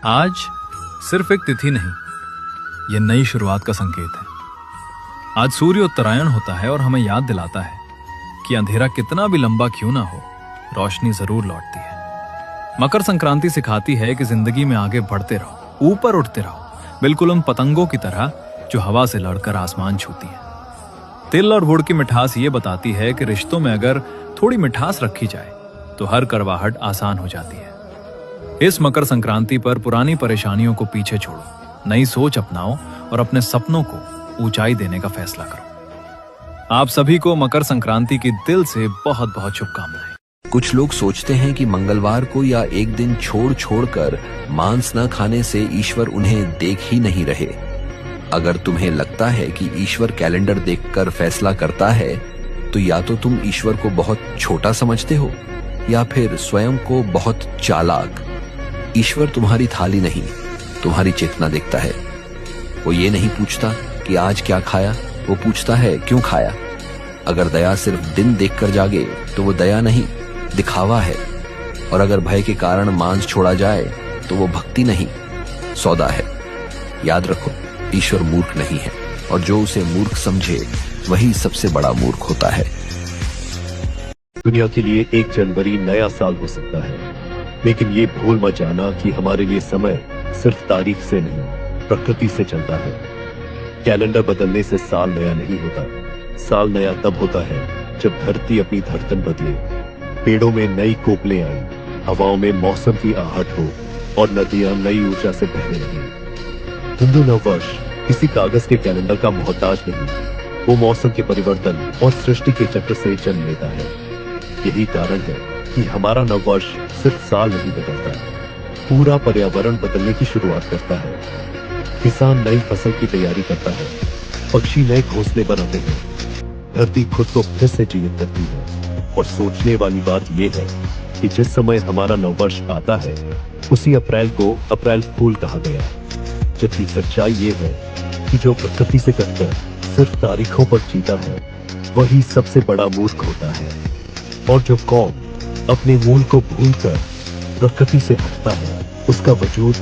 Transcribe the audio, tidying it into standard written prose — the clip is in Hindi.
आज सिर्फ एक तिथि नहीं, यह नई शुरुआत का संकेत है। आज सूर्य उत्तरायण होता है और हमें याद दिलाता है कि अंधेरा कितना भी लंबा क्यों ना हो, रोशनी जरूर लौटती है। मकर संक्रांति सिखाती है कि जिंदगी में आगे बढ़ते रहो, ऊपर उठते रहो, बिल्कुल उन पतंगों की तरह जो हवा से लड़कर आसमान छूती है। तिल और गुड़ की मिठास ये बताती है कि रिश्तों में अगर थोड़ी मिठास रखी जाए तो हर करवाहट आसान हो जाती है। इस मकर संक्रांति पर पुरानी परेशानियों को पीछे छोड़ो, नई सोच अपनाओ और अपने सपनों को ऊंचाई देने का फैसला करो। आप सभी को मकर संक्रांति की दिल से बहुत बहुत शुभकामनाएं। कुछ लोग सोचते हैं कि मंगलवार को या एक दिन छोड़ कर मांस न खाने से ईश्वर उन्हें देख ही नहीं रहे। अगर तुम्हें लगता है कि ईश्वर कैलेंडर देखकर फैसला करता है, तो या तो तुम ईश्वर को बहुत छोटा समझते हो या फिर स्वयं को बहुत चालाक। ईश्वर तुम्हारी थाली नहीं, तुम्हारी चेतना देखता है। वो ये नहीं पूछता कि आज क्या खाया, वो पूछता है क्यों खाया। अगर दया सिर्फ दिन देखकर जागे तो वो दया नहीं, दिखावा है। और अगर भय के कारण मांस छोड़ा जाए तो वो भक्ति नहीं, सौदा है। याद रखो, ईश्वर मूर्ख नहीं है और जो उसे मूर्ख समझे वही सबसे बड़ा मूर्ख होता है। दुनिया के लिए 1 जनवरी नया साल हो सकता है, लेकिन ये भूल मत जाना कि हमारे लिए समय सिर्फ तारीख से नहीं, प्रकृति से चलता है। कैलेंडर बदलने से साल नया नहीं होता। साल नया तब होता है जब धरती अपनी धड़कन बदले, पेड़ों में नई कोपलें आई, हवाओं में मौसम की आहट हो और नदियां नई ऊर्जा से बहने लगी। हिंदू नववर्ष किसी कागज के कैलेंडर का मोहताज नहीं, वो मौसम के परिवर्तन और सृष्टि के चक्र से जन्म लेता है। यही कारण है कि हमारा नववर्ष सिर्फ साल नहीं बदलता, पूरा पर्यावरण बदलने की शुरुआत करता है। किसान नई फसल की तैयारी करता है, पक्षी नए घोंसले बनाते हैं, धरती खुद को फिर से जीवित करती है। और सोचने वाली बात यह है कि जिस समय हमारा नववर्ष आता है, उसी अप्रैल को अप्रैल फूल कहा गया। जबकि सच्चाई ये है कि जो प्रकृति से कटकर सिर्फ तारीखों पर जीता है, वही सबसे बड़ा मूर्ख होता है। और जो कौम अपने मूल को भूलकर प्रकृति से हटता है, उसका वजूद